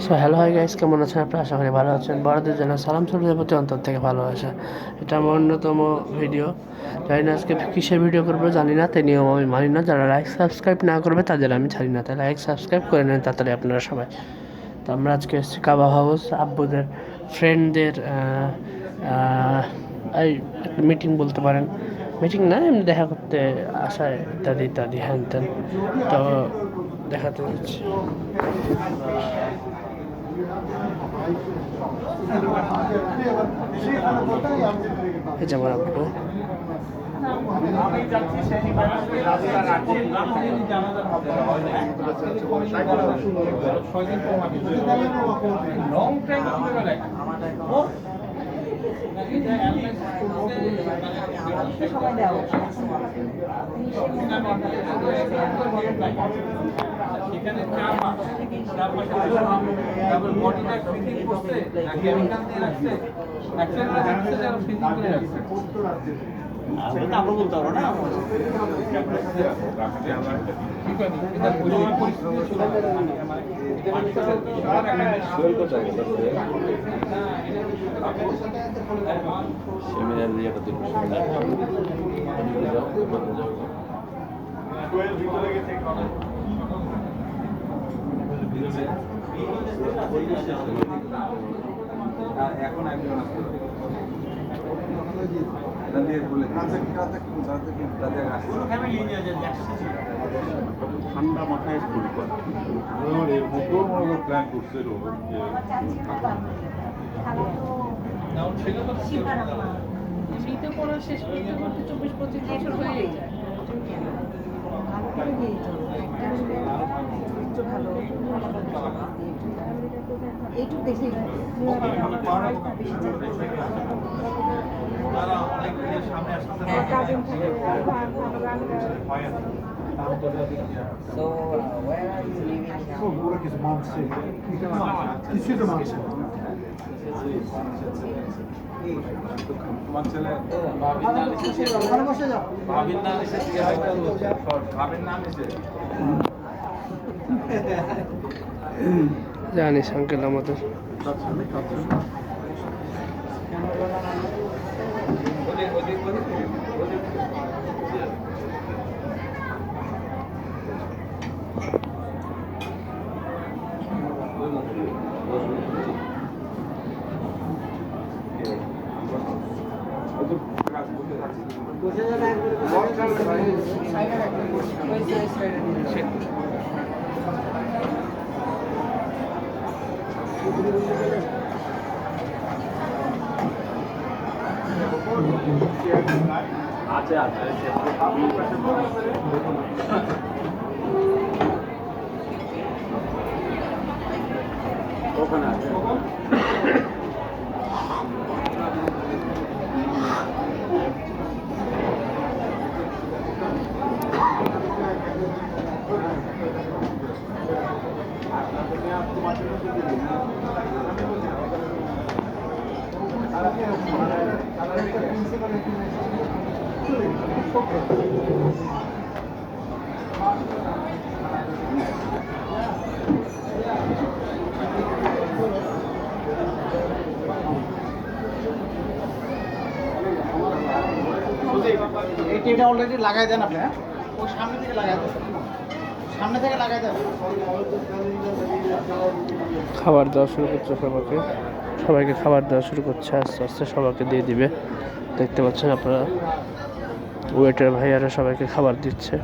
So hello hi guys, কেমন আছেন আপনারা? আশা করি ভালো আছেন। বড়দের জন্য সালাম, ছোটদের প্রতি অন্তর থেকে ভালোবাসা। এটা আমার অন্যতম ভিডিও। জানি না আজকে কিসের ভিডিও করবো জানি না, তাই নিয়ম আমি মানি না। যারা লাইক সাবস্ক্রাইব না করবে তাদের আমি ছাড়ি না, তাই লাইক সাবস্ক্রাইব করে নেন তাড়াতাড়ি আপনারা সবাই। তো আমরা আজকে এসেছি কাবা হাউস, আব্বুদের ফ্রেন্ডদের এই একটা মিটিং বলতে পারেন। মিটিং না, এমনি দেখা করতে আসা ইত্যাদি ইত্যাদি হ্যান ত্যান। তো দেখাতে যাচ্ছি। এই যে আমার আব্বু। বলতে পারো না সেমিনার দিয়ে একটা দুটো এখন একজন ঠান্ডা মাথায় শুরু করে প্ল্যান করছে এমনিতে পড়া শেষ করতে করতে 24-25 বছর হয়ে যায়। এইটুকু দেখে So, where are you living now? Buradaki mantısı. İkisi de mantısı. তোমার ছেলে ভাবির নাম এসে ভাবির নাম এসে জানিস আঙ্কেল আমাদের আছে আছে ওখানে আছে এটা অলরেডি লাগাই দেন আপনি, হ্যাঁ? ওই সামনে থেকে লাগাই দেন, সামনে থেকে লাগাই দেন। খাবার দেওয়া শুরু করছে সবাইকে খাবার দেওয়া শুরু করছে, আস্তে আস্তে সবাইকে দিয়ে দিবে। দেখতে পাচ্ছেন আপনারা, ওয়েটার ভাইয়ারা সবাইকে খাবার দিচ্ছে।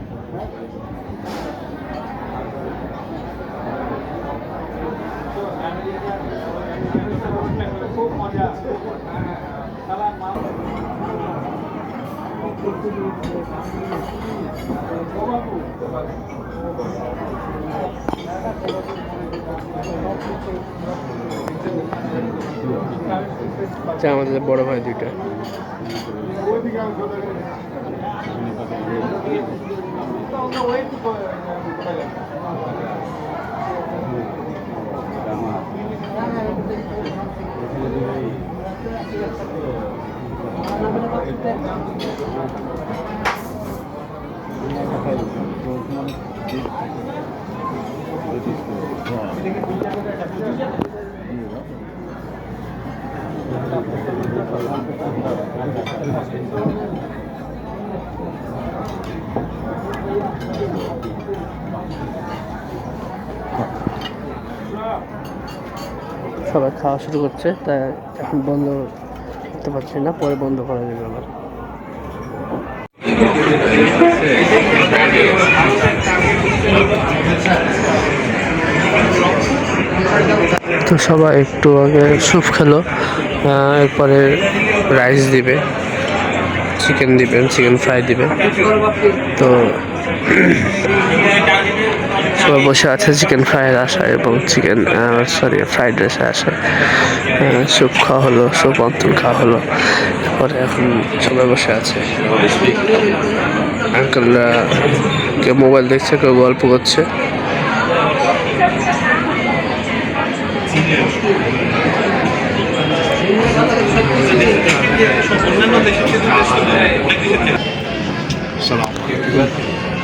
আমাদের বড় ভাই দুইটা। সবাই খাওয়া শুরু করছে, তাই এখন বন্ধ করতে পারছি না, পরে বন্ধ করা যাবে আবার। তো সবাই একটু আগে স্যুপ খেলো, এরপরে রাইস দিবে, চিকেন দিবেন, চিকেন ফ্রাই দিবে। তো সবাই বসে আছে চিকেন ফ্রাইয়ের আশায় এবং ফ্রাইড রাইসের আশায়। স্যুপ খাওয়া হলো, স্যুপ অন্তর খাওয়া হলো, তারপরে এখন সবাই বসে আছে। আঙ্কেলরা কেউ মোবাইল দেখছে, কেউ গল্প করছে।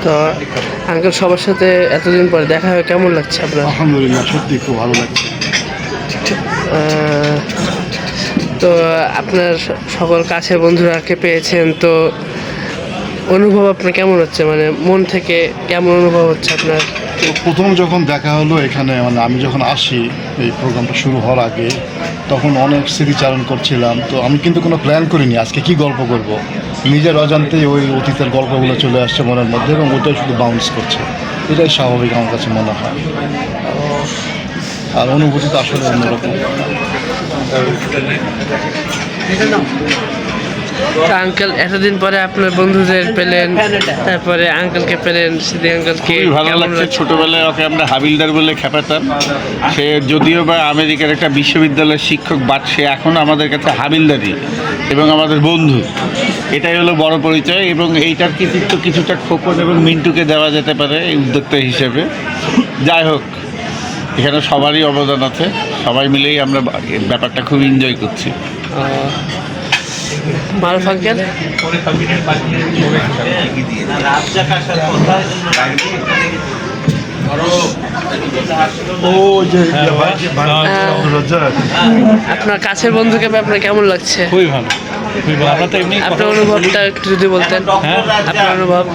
তো আঙ্কেল, সবার সাথে এতদিন পরে দেখা হয়ে কেমন লাগছে আপনার? আলহামদুলিল্লাহ, সত্যি খুব ভালো লাগছে। তো আপনার সকল কাছের বন্ধুরাকে পেয়েছেন, তো অনুভব আপনার কেমন হচ্ছে, মানে মন থেকে কেমন অনুভব হচ্ছে আপনার? তো প্রথম যখন দেখা হলো এখানে, মানে আমি যখন আসি এই প্রোগ্রামটা শুরু হওয়ার আগে, তখন অনেক স্মৃতিচারণ করছিলাম। তো আমি কিন্তু কোনো প্ল্যান করিনি আজকে কি গল্প করব, নিজের অজান্তেই ওই অতীতের গল্পগুলো চলে আসছে মনের মধ্যে এবং ওটাই শুধু বাউন্স করছে। এটাই স্বাভাবিক আমার কাছে মনে হয়, আর অনুভূতি তো আসলে অন্যরকম। আঙ্কেল, এতদিন পরে আপনার বন্ধুদের পেলেন, তারপরে আঙ্কেলকে পেলেন, সিদ্ধি আঙ্কেলকে খুবই ভালো লাগছে। ছোটবেলায় ওকে আমরা হাবিলদার বলে খেপাতাম। সে যদিও বা আমেরিকার একটা বিশ্ববিদ্যালয়ের শিক্ষক, বাট সে এখন আমাদের কাছে হাবিলদারই এবং আমাদের বন্ধু। এটাই হলো বড় পরিচয় এবং এইটার কৃতিত্ব কিছুটা খোকন এবং মিন্টুকে দেওয়া যেতে পারে এই উদ্যোক্তা হিসেবে। যাই হোক, এখানে সবারই অবদান আছে, সবাই মিলেই আমরা ব্যাপারটা খুব এনজয় করছি। মারুফ আঙ্কেল, আপনার কাছের বন্ধুকে পেয়ে আপনার কেমন লাগছে? খুবই ভালো, খুবই ভালো। আমরা তো এমনি আপনার অনুভবটা একটু যদি বলতেন। হ্যাঁ, আপনার অনুভব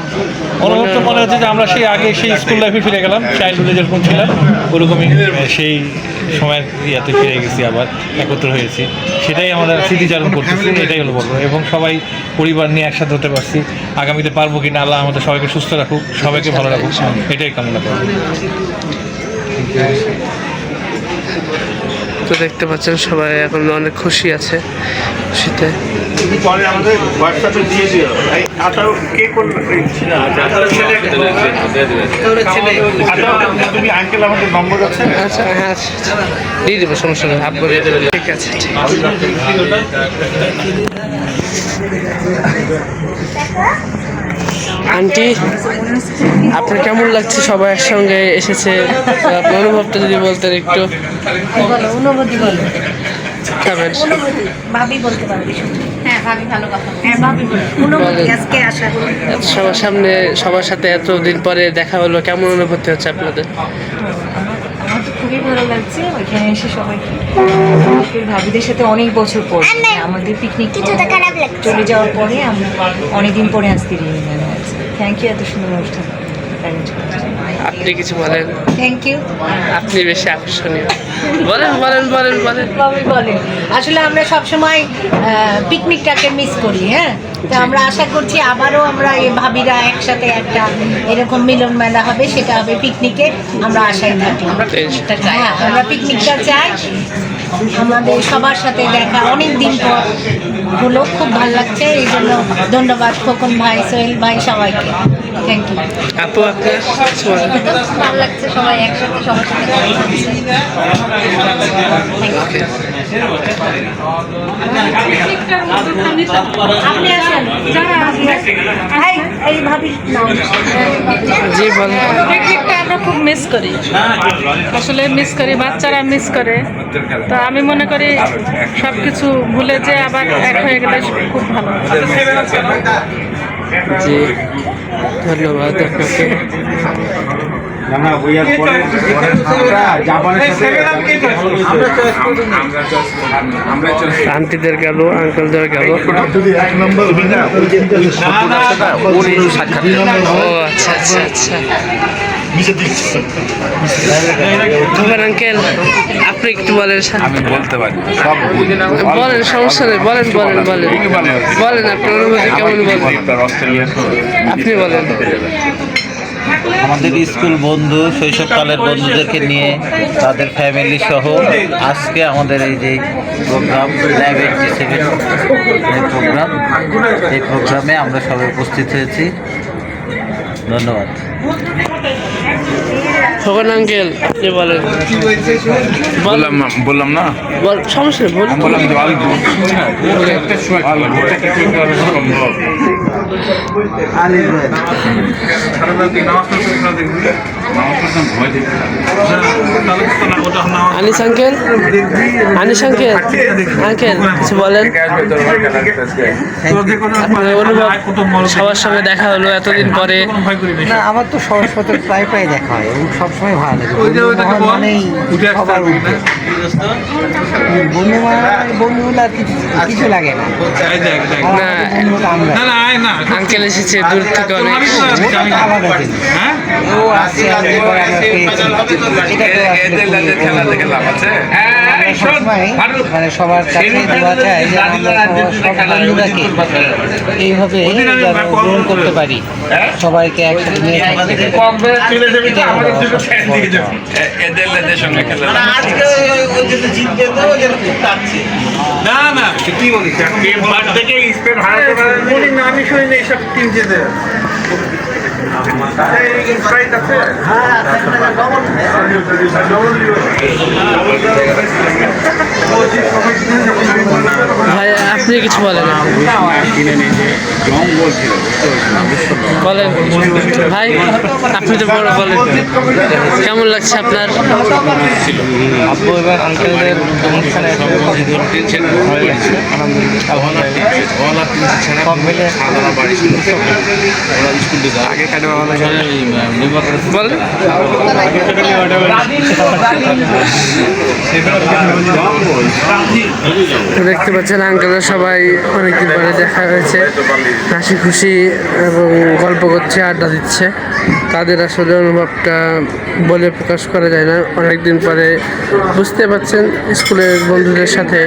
তো মনে হচ্ছে যে আমরা সেই আগে সেই স্কুল লাইফে ফিরে গেলাম, চাইল্ডহুডে যেরকম ছিলাম ওরকমই সেই সময়ের ইয়াতে ফিরে গেছি, আবার একত্র হয়েছি। সেটাই আমরা স্মৃতিচারণ করতেছি, এটাই হলো বড়। এবং সবাই পরিবার নিয়ে একসাথে হতে পারছি। আগামীতে পারবো কিনা, আল্লাহ আমাদের সবাইকে সুস্থ রাখুক, সবাইকে ভালো রাখুক, এটাই কামনা করবো। তো দেখতে পাচ্ছেন সবাই এখন অনেক খুশি আছে, খুশিতে। পরে আমাদের হোয়াটসঅ্যাপে দিয়ে দিও। কে করবে? তুমি আঙ্কেল আমাদের নম্বর আছে? আচ্ছা, হ্যাঁ, আচ্ছা, দিয়ে দেবো, সমস্যা নেই, আপনি দিয়ে দেবেন। ঠিক আছে, ঠিক আছে। আন্টি, আপনার কেমন লাগছে? সবাই একসঙ্গে এসেছে, তো আপনার অনুভবটা যদি বলতেন একটু। বলো, অনুভূতি বলো। খাবেন? ভাবি বলতে পারবি। হ্যাঁ, ভাবি ভালো কথা। হ্যাঁ, ভাবি বলো। অনুভূতি আজকে আসা করি সবার সামনে সবার সাথে এতদিন পরে দেখা হলো, কেমন অনুভূতি হচ্ছে আপনাদের? আমার তো খুবই ভালো লাগছে ওইখানে এসে সবাইকে। ভাবিদের সাথে অনেক বছর পর আমাদের পিকনিক চলে যাওয়ার পরে আমরা অনেকদিন পরে আজকে রিউনিয়ন হয়েছে। থ্যাংক ইউ এত সুন্দর অনুষ্ঠান অ্যারেঞ্জ করার জন্য। আপনি কিছু বলেন। Thank you. আপনি বেশি আকর্ষণীয়। বলেন বলেন বলেন বলেন। ভাবি বলেন, আসলে আমরা সবসময় পিকনিকটাকে মিস করি। হ্যাঁ, তো আমরা আশা করছি আবারও আমরা এই ভাবিরা একসাথে একটা এরকম মিলন মেলা হবে, সেটা হবে পিকনিকে। আমরা আশায় থাকি, হ্যাঁ, আমরা পিকনিকটা চাই। আমাদের সবার সাথে দেখা অনেক দিন পর হলো, খুব ভালো লাগছে। এই জন্য ধন্যবাদ খোকন ভাই, সোহেল ভাই, সবাইকে থ্যাংক ইউ। আপু, আপনার কিছু বলেন। ভালো লাগছে সবাই একসাথে, সবার সাথে আপনি আসেন, যারা এই ভাবি নাও। জি বলেন। পিকনিকটা আমরা খুব মিস করি, আসলে মিস করি, বাচ্চারা মিস করে। তো আমি মনে করি সব কিছু ভুলে যে আবার এক হয়ে গেলে খুব ভালো। জি, ধন্যবাদ আপনাকে। আন্টিদের গেল, আঙ্কেলদের গেল। যদি 1 নম্বর হয় না ওই যে ও আচ্ছা আচ্ছা আচ্ছা। ধোবেন আঙ্কেল, আপনি একটু বলেন। আমি বলতে পারি সব বলেন, সমস্যা নেই, বলেন বলেন বলেন বলেন আপনার অনুভূতি কেমন বলেন, আপনি বলেন। আমাদের স্কুল বন্ধু, শৈশবকালের বন্ধুদেরকে নিয়ে তাদের ফ্যামিলি সহ আজকে আমাদের এই যে প্রোগ্রাম ল্যাব 87 এই প্রোগ্রামে আমরা সবাই উপস্থিত হয়েছি। ধন্যবাদ। খোকন আঙ্কেল, আপনি বলেন। বললাম না সমস্যা নেই, বলুন। বললাম যে অল্প Anis uncle, Anis uncle, uncle কিছু বলেন। আপনার অনুভব, সবার সঙ্গে দেখা হলো এতদিন পরে। না, আমার তো সবার সাথে প্রায় দেখা হয় এবং সবসময় ভালো লাগে। মানেই সবার উঠে বন্ধুগুলো আর কিছু লাগে না। আঙ্কেল এসেছে দূর থেকে অনেক আলাদা জিনিস। ও আসছে, আমি পরে আমরা পেয়েছি, এটা তো সবসময় মানে সবার কাছে দেওয়া চাই যে আমরা সব বন্ধুরাকে এইভাবে গ্রহণ করতে পারি, সবাইকে একসাথে নিয়ে থাকতে আমি শুনিনি এইসব টিম যেতে ভাই আপনি কিছু বলেন, বলেন ভাই, আপনি তো বড়, বলেন কেমন লাগছে আপনার? আব্বু এবার আঙ্কেলদের অনুষ্ঠানে সব মিলে বলেন। দেখতে পাচ্ছেন আঙ্কেলরা সবাই অনেকদিন পরে দেখা হয়েছে, হাসি খুশি এবং গল্প করছে, আড্ডা দিচ্ছে। তাদের আসলে অনুভবটা বলে প্রকাশ করা যায় না। অনেকদিন পরে বুঝতে পারছেন, স্কুলের বন্ধুদের সাথে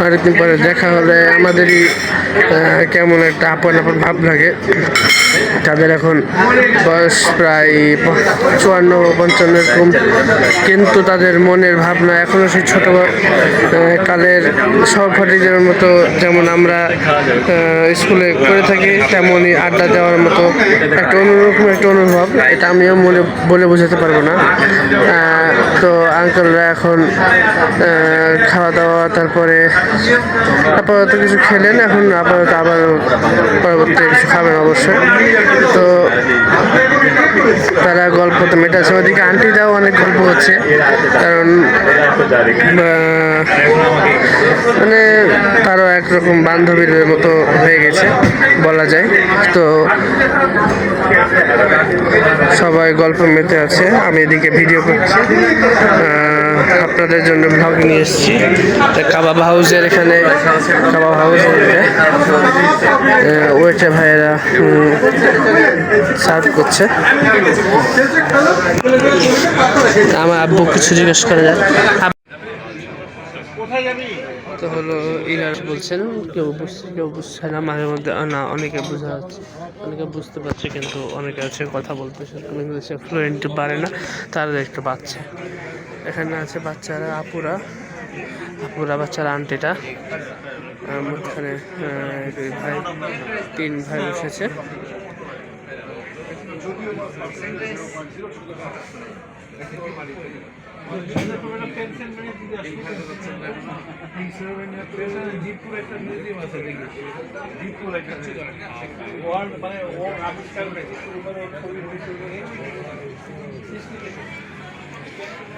অনেকদিন পরে দেখা হলে আমাদেরই কেমন একটা আপন আপন ভাব লাগে। তাদের এখন বয়স প্রায় 54-55 এরকম, কিন্তু তাদের মনের ভাবনা এখনও সেই ছোটো কালের সহপাঠীদের মতো, যেমন আমরা স্কুলে করে থাকি তেমনই আড্ডা দেওয়ার মতো একটা অন্যরকম একটা অনুভব। এটা আমিও বলে বোঝাতে পারবো না। তো আঙ্কেলরা এখন খাওয়া দাওয়া, তারপরে আপাতত কিছু খেলেন, এখন আপাতত আবার পরবর্তী কিছু খাবেন অবশ্যই। তো তারা গল্প তো মেটাচ্ছে, ওদিকে আন্টিরাও অনেক গল্প হচ্ছে, কারণ মানে তারও একরকম বান্ধবীর মতো হয়ে গেছে বলা যায়। তো সবাই গল্প মেতে আছে, আমি এদিকে ভিডিও করছি, আপনাদের জন্য ব্লগ নিয়ে এসেছি। কাবাব হাউসের এখানে, কাবাব হাউসের ওয়েটার ভাইয়েরা সার্ভ করছে। আমার আব্বু কিছু জিজ্ঞেস করে যায়। তো হলো ইরাস বলছেন, কেউ বুঝছে কেউ বুঝছে না, মাঝে মধ্যে না অনেকে বোঝা যাচ্ছে, অনেকে বুঝতে পারছে, কিন্তু অনেকে আছে কথা বলতে সেরকম ইংলিশে ফ্লুয়েন্ট পারে না, তারা দেখতে পাচ্ছে। এখানে আছে বাচ্চারা, আপুরা বাচ্চারা, আন্টিটা মধ্যখানে ভাই, 3 ভাই বসেছে।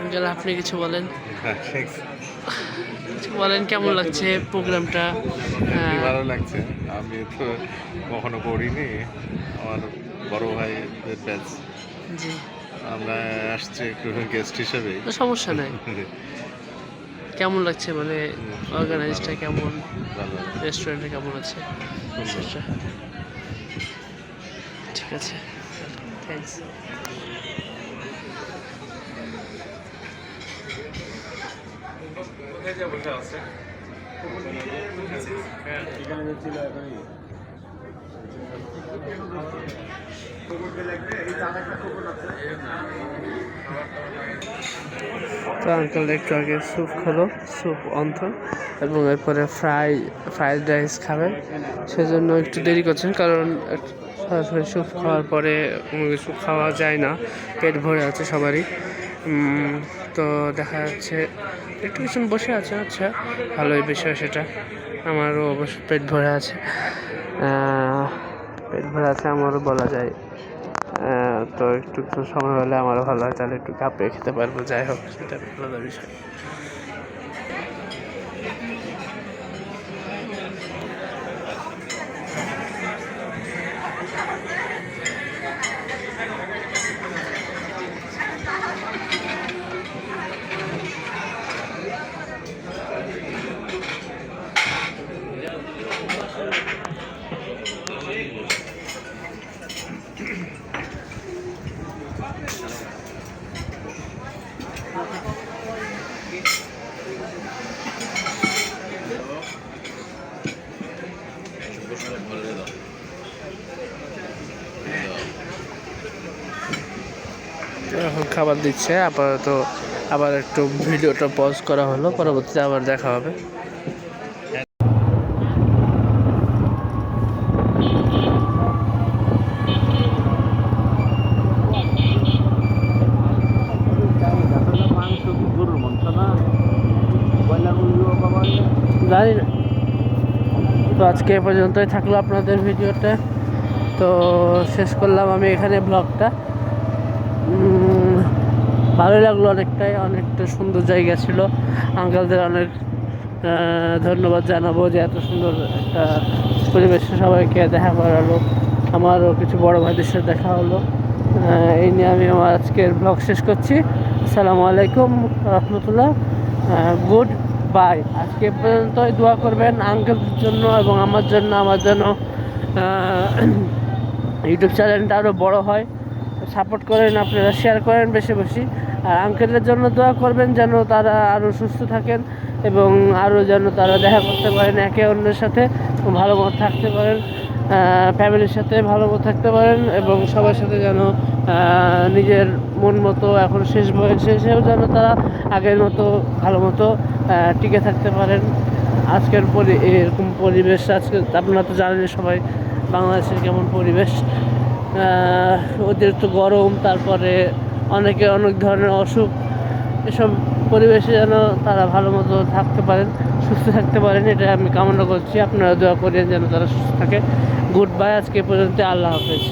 আঙ্কেল আপনি কিছু বলেন, কিছু বলেন, কেমন লাগছে প্রোগ্রামটা? ভালো লাগছে, আমি তো কখনো করিনি, আমার বড় ভাইদের ব্যাচ, জি আমরা আসছি একটু গেস্ট হিসেবে। তো সমস্যা নাই। কেমন লাগছে মানে অর্গানাইজটা কেমন, ভালো। রেস্টুরেন্টটা কেমন আছে? আচ্ছা, ঠিক আছে, থ্যাংকস। তো আঙ্কেল একটু আগে স্যুপ খেলো, স্যুপ অন্থন, এবং এরপরে ফ্রাইড রাইস খাবেন, সেজন্য একটু দেরি করছেন, কারণ সরাসরি স্যুপ খাওয়ার পরে কোনো কিছু খাওয়া যায় না, পেট ভরে আছে সবারই। তো দেখা যাচ্ছে একটু কিছু বসে আছে, আচ্ছা ভালোই বিষয় সেটা। আমারও অবশ্য পেট ভরে আছে, আমারও বলা যায়। তো একটু সময় হলে আমারও ভালো হয়, তাহলে একটু কাপে খেতে পারবো। যাই হোক, সেটা আলাদা বিষয়। এখন খাবার দিচ্ছে আপাতত, আবার একটু ভিডিওটা পজ করা হলো, পরবর্তীতে আবার দেখা হবে। জানি না, তো আজকে এ পর্যন্তই থাকলো আপনাদের ভিডিওটা। তো শেষ করলাম আমি এখানে ব্লগটা। ভালো লাগলো অনেকটা সুন্দর জায়গা ছিল। আঙ্কেলদের অনেক ধন্যবাদ জানাবো যে এত সুন্দর একটা পরিবেশে সবাইকে দেখা করালো। আমারও কিছু বড় ভাইদের সাথে দেখা হলো। এই নিয়ে আমি আমার আজকের ব্লগ শেষ করছি। আসসালামু আলাইকুম রহমতুল্লাহ, গুড বাই। আজকে পর্যন্তই দোয়া করবেন আঙ্কেলদের জন্য এবং আমার জন্য ইউটিউব চ্যানেলটা আরও বড় হয়। সাপোর্ট করেন আপনারা, শেয়ার করেন বেশি বেশি। আর আঙ্কেলের জন্য দোয়া করবেন যেন তারা আরও সুস্থ থাকেন এবং আরও যেন তারা দেখা করতে পারেন একে অন্যের সাথে, ভালো মতো থাকতে পারেন, ফ্যামিলির সাথে ভালো মতো থাকতে পারেন এবং সবার সাথে যেন নিজের মন মতো, এখন শেষ বয়স শেষেও যেন তারা আগের মতো ভালো মতো টিকে থাকতে পারেন। আজকের এরকম পরিবেশ, আজকে আপনারা তো জানেন সবাই বাংলাদেশের কেমন পরিবেশ, অতিরিক্ত গরম, তারপরে অনেক ধরনের অসুখ। এসব পরিবেশে যেন তারা ভালো মতো থাকতে পারেন, সুস্থ থাকতে পারেন, এটা আমি কামনা করছি। আপনারা দোয়া করেন যেন তারা সুস্থ থাকে। গুড বাই, আজকে পর্যন্ত, আল্লাহ হাফেজ।